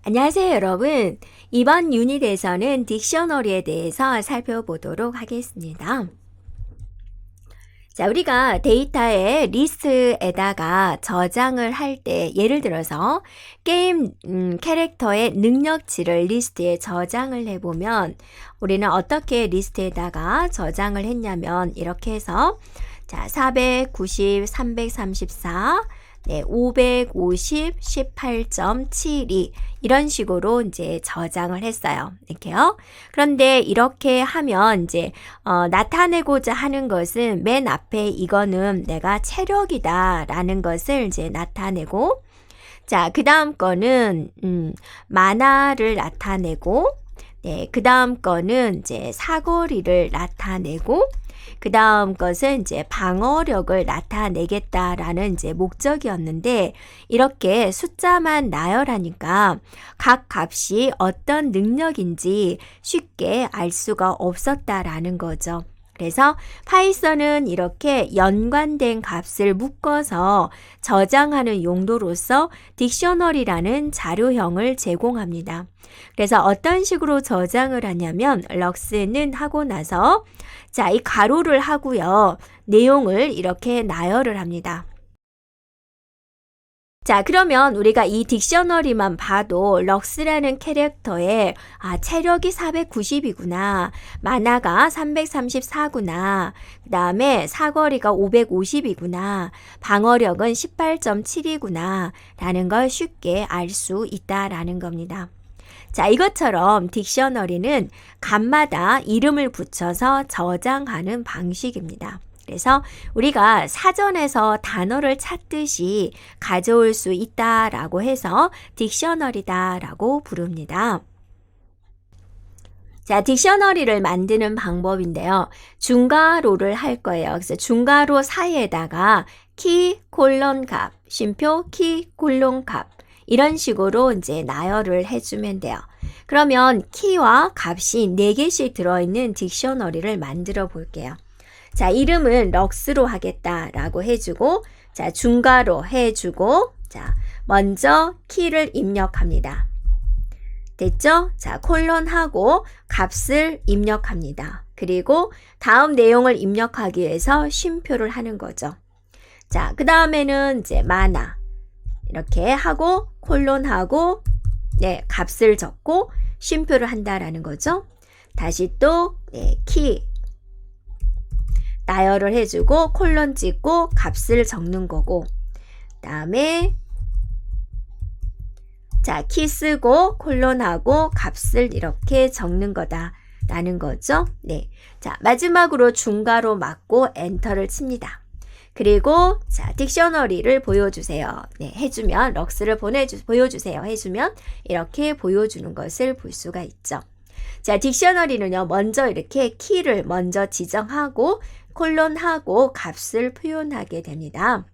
안녕하세요, 여러분. 이번 유닛에서는 딕셔너리에 대해서 살펴보도록 하겠습니다. 자, 우리가 데이터의 리스트에다가 저장을 할 때, 예를 들어서 게임 캐릭터의 능력치를 리스트에 저장을 해보면 우리는 어떻게 리스트에다가 저장을 했냐면 이렇게 해서 자, 490, 334, 550, 18.72 이런 식으로 이제 저장을 했어요. 이렇게요. 그런데 이렇게 하면 이제 나타내고자 하는 것은 맨 앞에 이거는 내가 체력이다 라는 것을 이제 나타내고, 자, 그 다음 거는 만화를 나타내고, 그 다음 거는 이제 사거리를 나타내고, 그 다음 것은 이제 방어력을 나타내겠다라는 이제 목적이었는데, 이렇게 숫자만 나열하니까 각 값이 어떤 능력인지 쉽게 알 수가 없었다라는 거죠. 그래서 파이썬은 이렇게 연관된 값을 묶어서 저장하는 용도로서 딕셔너리라는 자료형을 제공합니다. 그래서 어떤 식으로 저장을 하냐면 럭스는 하고 나서 자, 이 가로를 하고요. 내용을 이렇게 나열을 합니다. 자, 그러면 우리가 이 딕셔너리만 봐도 럭스라는 캐릭터의 체력이 490이구나, 만화가 334구나, 그 다음에 사거리가 550이구나, 방어력은 18.7이구나 라는 걸 쉽게 알 수 있다라는 겁니다. 자, 이것처럼 딕셔너리는 값마다 이름을 붙여서 저장하는 방식입니다. 그래서 우리가 사전에서 단어를 찾듯이 가져올 수 있다라고 해서 딕셔너리다라고 부릅니다. 자, 딕셔너리를 만드는 방법인데요. 중괄호를 할 거예요. 그래서 중괄호 사이에다가 키, 콜론 값, 쉼표, 키, 콜론 값 이런 식으로 이제 나열을 해주면 돼요. 그러면 키와 값이 4개씩 들어있는 딕셔너리를 만들어 볼게요. 자, 이름은 럭스로 하겠다라고 해주고, 자, 중괄호 해주고, 자, 먼저 키를 입력합니다. 됐죠? 자, 콜론하고 값을 입력합니다. 그리고 다음 내용을 입력하기 위해서 쉼표를 하는 거죠. 자, 그 다음에는 이제 만화. 이렇게 하고, 콜론하고, 값을 적고, 쉼표를 한다라는 거죠. 다시 또, 키. 나열을 해주고 콜론 찍고 값을 적는 거고, 그 다음에 자, 키 쓰고 콜론하고 값을 이렇게 적는 거다 라는 거죠. 네, 자, 마지막으로 중괄호 맞고 엔터를 칩니다. 그리고 자, 딕셔너리를 보여주세요. 네, 해주면 럭스를 보여주세요. 해주면 이렇게 보여주는 것을 볼 수가 있죠. 자, 딕셔너리는요, 먼저 이렇게 키를 먼저 지정하고 콜론하고 값을 표현하게 됩니다.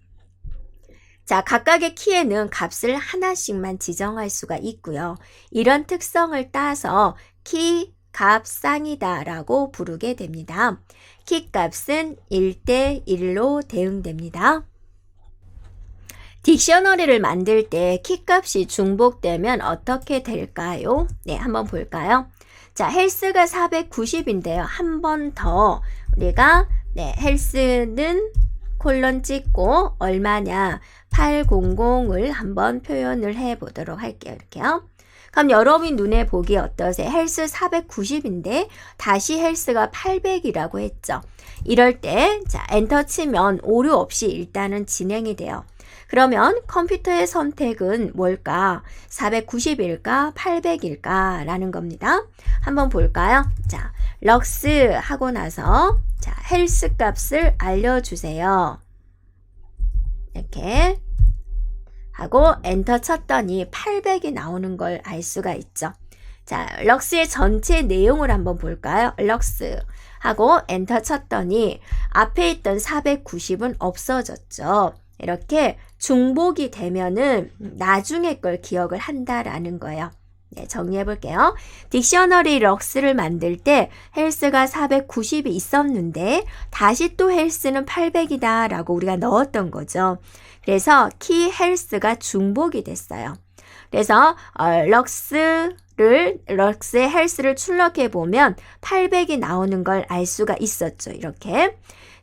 자, 각각의 키에는 값을 하나씩만 지정할 수가 있고요. 이런 특성을 따서 키, 값, 쌍이다 라고 부르게 됩니다. 키 값은 1:1로 대응됩니다. 딕셔너리를 만들 때 키 값이 중복되면 어떻게 될까요? 네, 한번 볼까요? 자, 헬스가 490인데요. 한 번 더 우리가 헬스는 콜론 찍고 얼마냐 800을 한번 표현을 해 보도록 할게요. 이렇게요. 그럼 여러분 눈에 보기 어떠세요? 헬스 490인데 다시 헬스가 800이라고 했죠. 이럴 때 자, 엔터 치면 오류 없이 일단은 진행이 돼요. 그러면 컴퓨터의 선택은 뭘까? 490일까? 800일까? 라는 겁니다. 한번 볼까요? 자, 럭스 하고 나서 자, 헬스 값을 알려주세요. 이렇게 하고 엔터 쳤더니 800이 나오는 걸 알 수가 있죠. 자, 럭스의 전체 내용을 한번 볼까요? 럭스 하고 엔터 쳤더니 앞에 있던 490은 없어졌죠. 이렇게 중복이 되면은 나중에 걸 기억을 한다라는 거예요. 네, 정리해 볼게요. 딕셔너리 럭스를 만들 때 헬스가 490이 있었는데 다시 또 헬스는 800이다 라고 우리가 넣었던 거죠. 그래서 키 헬스가 중복이 됐어요. 그래서 럭스의 헬스를 출력해 보면 800이 나오는 걸 알 수가 있었죠. 이렇게.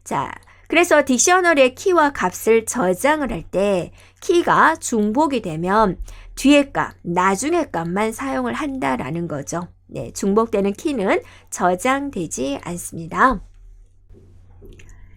자, 그래서 딕셔너리의 키와 값을 저장을 할 때 키가 중복이 되면 뒤에 값, 나중에 값만 사용을 한다라는 거죠. 네, 중복되는 키는 저장되지 않습니다.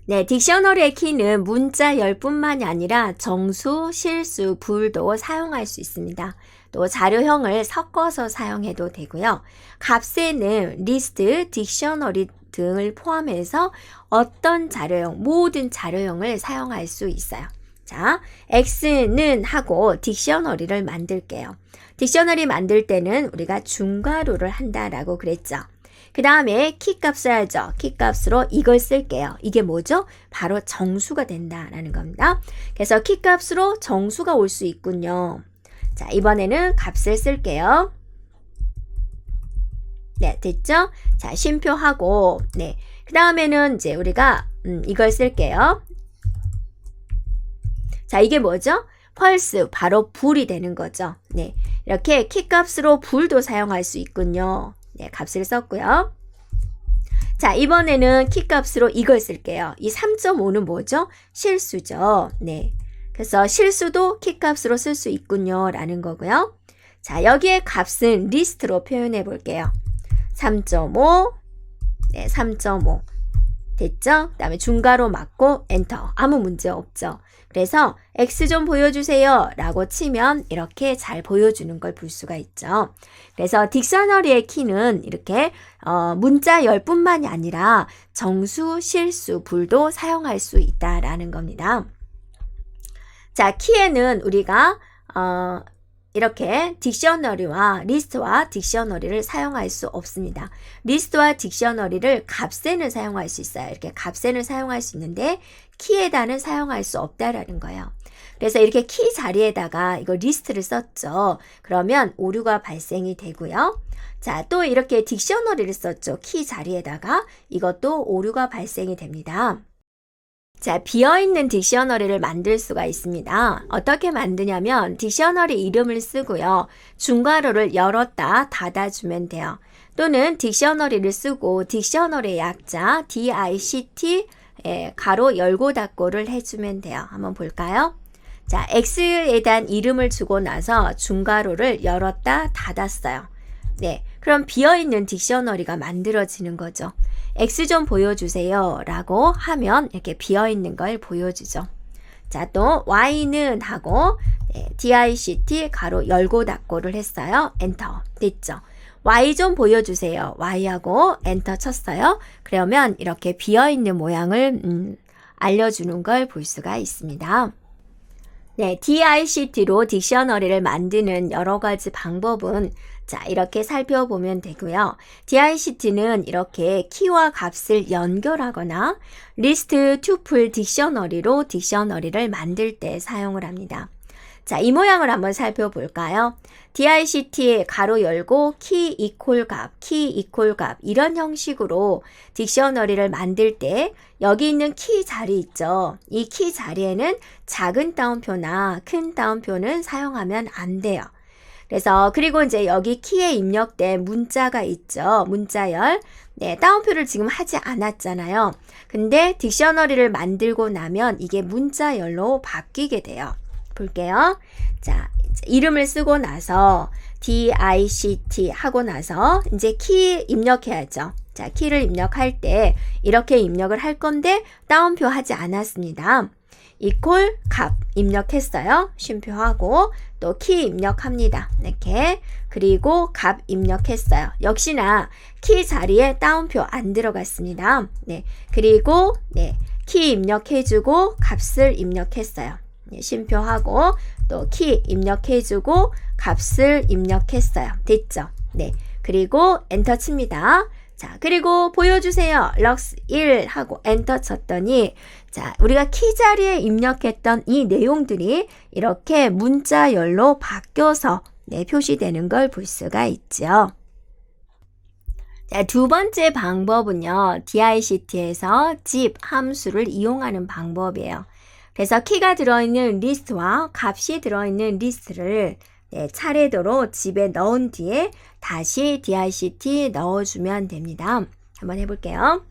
네, 딕셔너리의 키는 문자열뿐만이 아니라 정수, 실수, 불도 사용할 수 있습니다. 또 자료형을 섞어서 사용해도 되고요. 값에는 리스트, 딕셔너리 등을 포함해서 어떤 자료형, 모든 자료형을 사용할 수 있어요. 자, X는 하고 딕셔너리를 만들게요. 딕셔너리 만들 때는 우리가 중괄호를 한다라고 그랬죠. 그 다음에 키값 써야죠. 키값으로 이걸 쓸게요. 이게 뭐죠? 바로 정수가 된다라는 겁니다. 그래서 키값으로 정수가 올 수 있군요. 자, 이번에는 값을 쓸게요. 네, 됐죠? 자, 쉼표하고, 네. 그 다음에는 이제 우리가, 이걸 쓸게요. 자, 이게 뭐죠? 펄스, 바로 불이 되는 거죠. 네. 이렇게 키값으로 불도 사용할 수 있군요. 네, 값을 썼고요. 자, 이번에는 키값으로 이걸 쓸게요. 이 3.5는 뭐죠? 실수죠. 네. 그래서 실수도 키값으로 쓸 수 있군요. 라는 거고요. 자, 여기에 값은 리스트로 표현해 볼게요. 3.5, 네, 3.5. 됐죠? 그 다음에 중괄호 맞고 엔터. 아무 문제 없죠. 그래서 X 좀 보여주세요 라고 치면 이렇게 잘 보여주는 걸 볼 수가 있죠. 그래서 딕셔너리의 키는 이렇게 문자열뿐만이 아니라 정수, 실수, 불도 사용할 수 있다라는 겁니다. 자, 키에는 우리가 이렇게 딕셔너리와 리스트와 딕셔너리를 사용할 수 없습니다. 리스트와 딕셔너리를 값에는 사용할 수 있어요. 이렇게 값에는 사용할 수 있는데 키에다는 사용할 수 없다라는 거예요. 그래서 이렇게 키 자리에다가 이거 리스트를 썼죠. 그러면 오류가 발생이 되고요. 자, 또 이렇게 딕셔너리를 썼죠. 키 자리에다가 이것도 오류가 발생이 됩니다. 자, 비어있는 딕셔너리를 만들 수가 있습니다. 어떻게 만드냐면 딕셔너리 이름을 쓰고요. 중괄호를 열었다 닫아주면 돼요. 또는 딕셔너리를 쓰고 딕셔너리의 약자 DICT 가로 열고 닫고를 해주면 돼요. 한번 볼까요? 자, X에 대한 이름을 주고 나서 중괄호를 열었다 닫았어요. 네, 그럼 비어있는 딕셔너리가 만들어지는 거죠. X 좀 보여주세요 라고 하면 이렇게 비어있는 걸 보여주죠. 자, 또 Y는 하고 DICT 가로 열고 닫고를 했어요. 엔터. 됐죠. Y 좀 보여주세요. Y하고 엔터 쳤어요. 그러면 이렇게 비어있는 모양을 알려주는 걸 볼 수가 있습니다. 네, DICT로 딕셔너리를 만드는 여러 가지 방법은 자, 이렇게 살펴보면 되고요. DICT는 이렇게 키와 값을 연결하거나 리스트, 튜플, 딕셔너리로 딕셔너리를 만들 때 사용을 합니다. 자, 이 모양을 한번 살펴볼까요? DICT 가로 열고 키 이퀄 값 이런 형식으로 딕셔너리를 만들 때 여기 있는 키 자리 있죠. 이 키 자리에는 작은 따옴표나 큰 따옴표는 사용하면 안 돼요. 그래서 그리고 이제 여기 키에 입력된 문자가 있죠. 문자열. 네, 따옴표를 지금 하지 않았잖아요. 근데 딕셔너리를 만들고 나면 이게 문자열로 바뀌게 돼요. 볼게요. 자, 이름을 쓰고 나서 DICT 하고 나서 이제 키 입력해야죠. 자, 키를 입력할 때 이렇게 입력을 할 건데 따옴표 하지 않았습니다. 이퀄 값 입력했어요. 쉼표하고 또 키 입력합니다. 이렇게. 그리고 값 입력했어요. 역시나 키 자리에 따옴표 안 들어갔습니다. 네. 그리고 네. 키 입력해주고 값을 입력했어요. 네, 쉼표하고 또 키 입력해주고 값을 입력했어요. 됐죠? 네. 그리고 엔터 칩니다. 자, 그리고 보여주세요. 럭스 1 하고 엔터 쳤더니 자, 우리가 키 자리에 입력했던 이 내용들이 이렇게 문자열로 바뀌어서 네, 표시되는 걸 볼 수가 있죠. 자, 두 번째 방법은요. DICT에서 zip 함수를 이용하는 방법이에요. 그래서 키가 들어있는 리스트와 값이 들어있는 리스트를 네, 차례대로 집에 넣은 뒤에 다시 DICT 넣어주면 됩니다. 한번 해볼게요.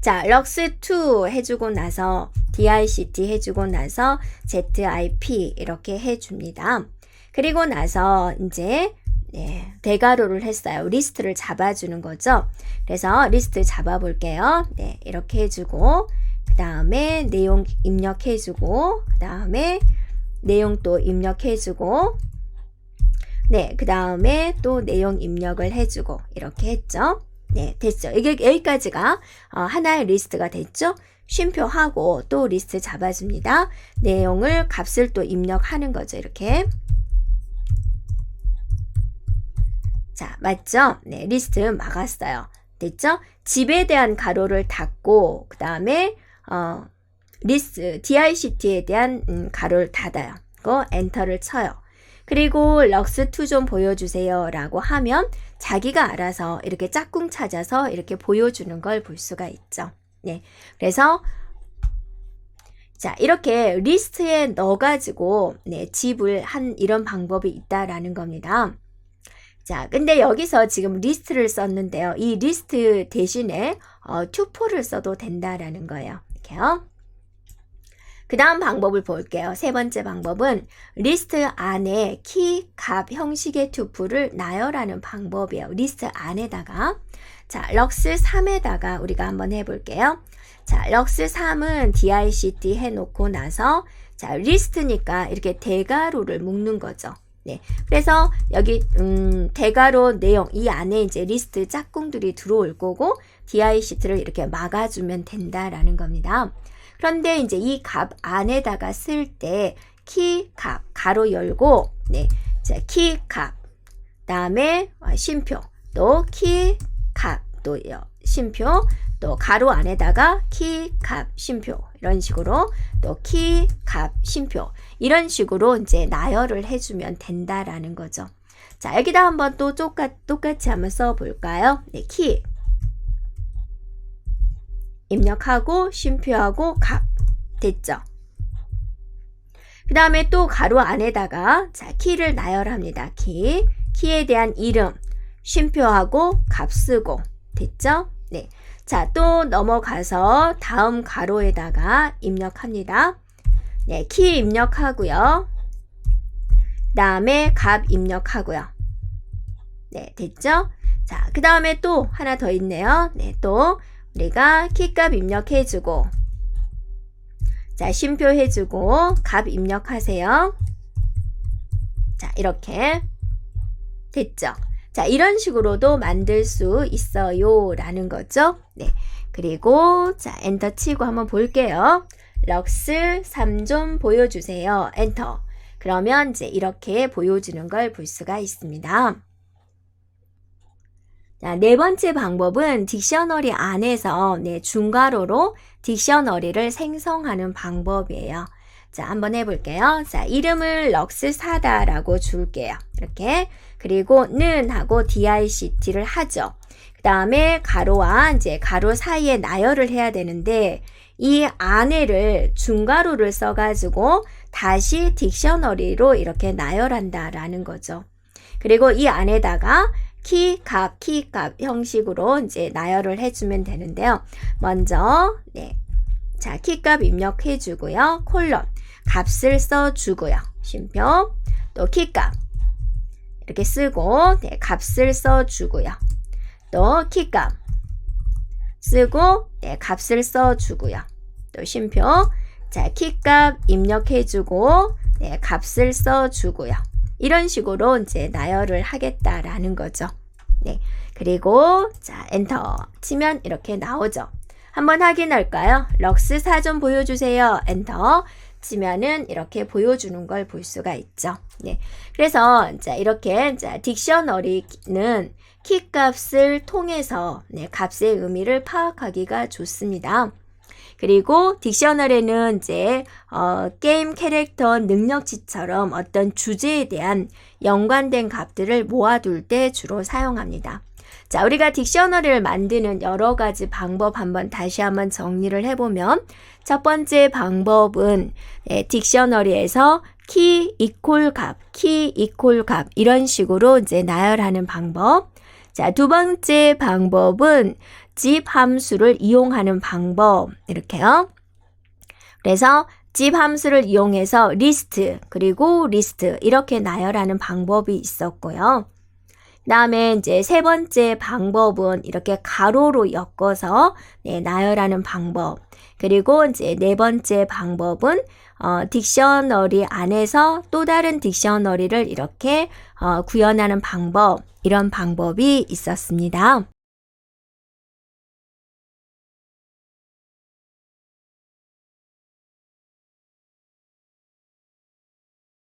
자, 럭스2 해주고 나서 DICT 해주고 나서 ZIP 이렇게 해줍니다. 그리고 나서 이제 대괄호를 했어요. 리스트를 잡아주는 거죠. 그래서 리스트 잡아볼게요. 네, 이렇게 해주고 그 다음에 내용 입력해주고 그 다음에 내용 또 입력해주고 네, 그 다음에 또 내용 입력을 해주고 이렇게 했죠. 네, 됐죠. 이게 여기까지가 하나의 리스트가 됐죠. 쉼표하고 또 리스트 잡아줍니다. 내용을 값을 또 입력하는 거죠. 이렇게. 자, 맞죠? 네, 리스트 막았어요. 됐죠? 집에 대한 가로를 닫고 그 다음에 리스트 DICT에 대한 가로를 닫아요. 그거 엔터를 쳐요. 그리고 럭스2 좀 보여주세요 라고 하면 자기가 알아서 이렇게 짝꿍 찾아서 이렇게 보여주는 걸 볼 수가 있죠. 네, 그래서 자, 이렇게 리스트에 넣어가지고 집을 한 이런 방법이 있다라는 겁니다. 자, 근데 여기서 지금 리스트를 썼는데요. 이 리스트 대신에 튜플을 써도 된다라는 거예요. 이렇게요. 그 다음 방법을 볼게요. 세 번째 방법은 리스트 안에 키, 값 형식의 튜플을 나열하는 방법이에요. 리스트 안에다가 자, 럭스3에다가 우리가 한번 해볼게요. 자, 럭스3은 DICT 해놓고 나서 자, 리스트니까 이렇게 대괄호를 묶는 거죠. 네, 그래서 여기 대괄호 내용 이 안에 이제 리스트 짝꿍들이 들어올 거고 DICT를 이렇게 막아주면 된다라는 겁니다. 그런데 이제 이 값 안에다가 쓸 때 키 값 가로 열고 네, 자, 키 값 다음에 쉼표 또 키 값 또 쉼표 또 가로 안에다가 키 값 쉼표 이런 식으로 또 키 값 쉼표 이런 식으로 이제 나열을 해주면 된다라는 거죠. 자, 여기다 한번 또 똑같이 한번 써볼까요? 네, 키 입력하고 쉼표하고 값 됐죠. 그 다음에 또 가로 안에다가 자, 키를 나열합니다. 키에 대한 이름 쉼표하고 값 쓰고 됐죠. 네, 자, 또 넘어가서 다음 가로에다가 입력합니다. 네, 키 입력하고요. 그 다음에 값 입력하고요. 네, 됐죠. 자, 그 다음에 또 하나 더 있네요. 네, 또 우리가 키값 입력해주고 자, 쉼표 해주고 값 입력하세요. 자, 이렇게 됐죠. 자, 이런 식으로도 만들 수 있어요 라는 거죠. 네, 그리고 자, 엔터 치고 한번 볼게요. 럭스3 좀 보여주세요. 엔터. 그러면 이제 이렇게 보여주는 걸 볼 수가 있습니다. 자, 네 번째 방법은 딕셔너리 안에서 중괄호로 딕셔너리를 생성하는 방법이에요. 자, 한번 해볼게요. 자, 이름을 럭스4다라고 줄게요. 이렇게. 그리고 는 하고 DICT를 하죠. 그 다음에 가로와 이제 가로 사이에 나열을 해야 되는데 이 안에를 중괄호를 써가지고 다시 딕셔너리로 이렇게 나열한다라는 거죠. 그리고 이 안에다가 키값 형식으로 이제 나열을 해주면 되는데요. 먼저 자, 키값 입력해주고요. 콜론 값을 써주고요. 쉼표 또 키값 이렇게 쓰고 값을 써주고요. 또 키값 쓰고 값을 써주고요. 또 쉼표 자, 키값 입력해주고 값을 써주고요. 이런 식으로 이제 나열을 하겠다라는 거죠. 네, 그리고 자, 엔터 치면 이렇게 나오죠. 한번 확인할까요? 럭스4 좀 보여주세요. 엔터 치면은 이렇게 보여주는 걸 볼 수가 있죠. 네, 그래서 자, 이렇게 자, 딕셔너리는 키 값을 통해서 값의 의미를 파악하기가 좋습니다. 그리고 딕셔너리는 이제 게임 캐릭터 능력치처럼 어떤 주제에 대한 연관된 값들을 모아둘 때 주로 사용합니다. 자, 우리가 딕셔너리를 만드는 여러 가지 방법 다시 한번 정리를 해보면 첫 번째 방법은 딕셔너리에서 키 이퀄 값, 키 이퀄 값 이런 식으로 이제 나열하는 방법. 자, 두 번째 방법은 집 함수를 이용하는 방법. 이렇게요. 그래서 집 함수를 이용해서 리스트 그리고 리스트 이렇게 나열하는 방법이 있었고요. 그다음에 이제 세 번째 방법은 이렇게 가로로 엮어서 나열하는 방법. 그리고 이제 네 번째 방법은 딕셔너리 안에서 또 다른 딕셔너리를 이렇게 구현하는 방법. 이런 방법이 있었습니다.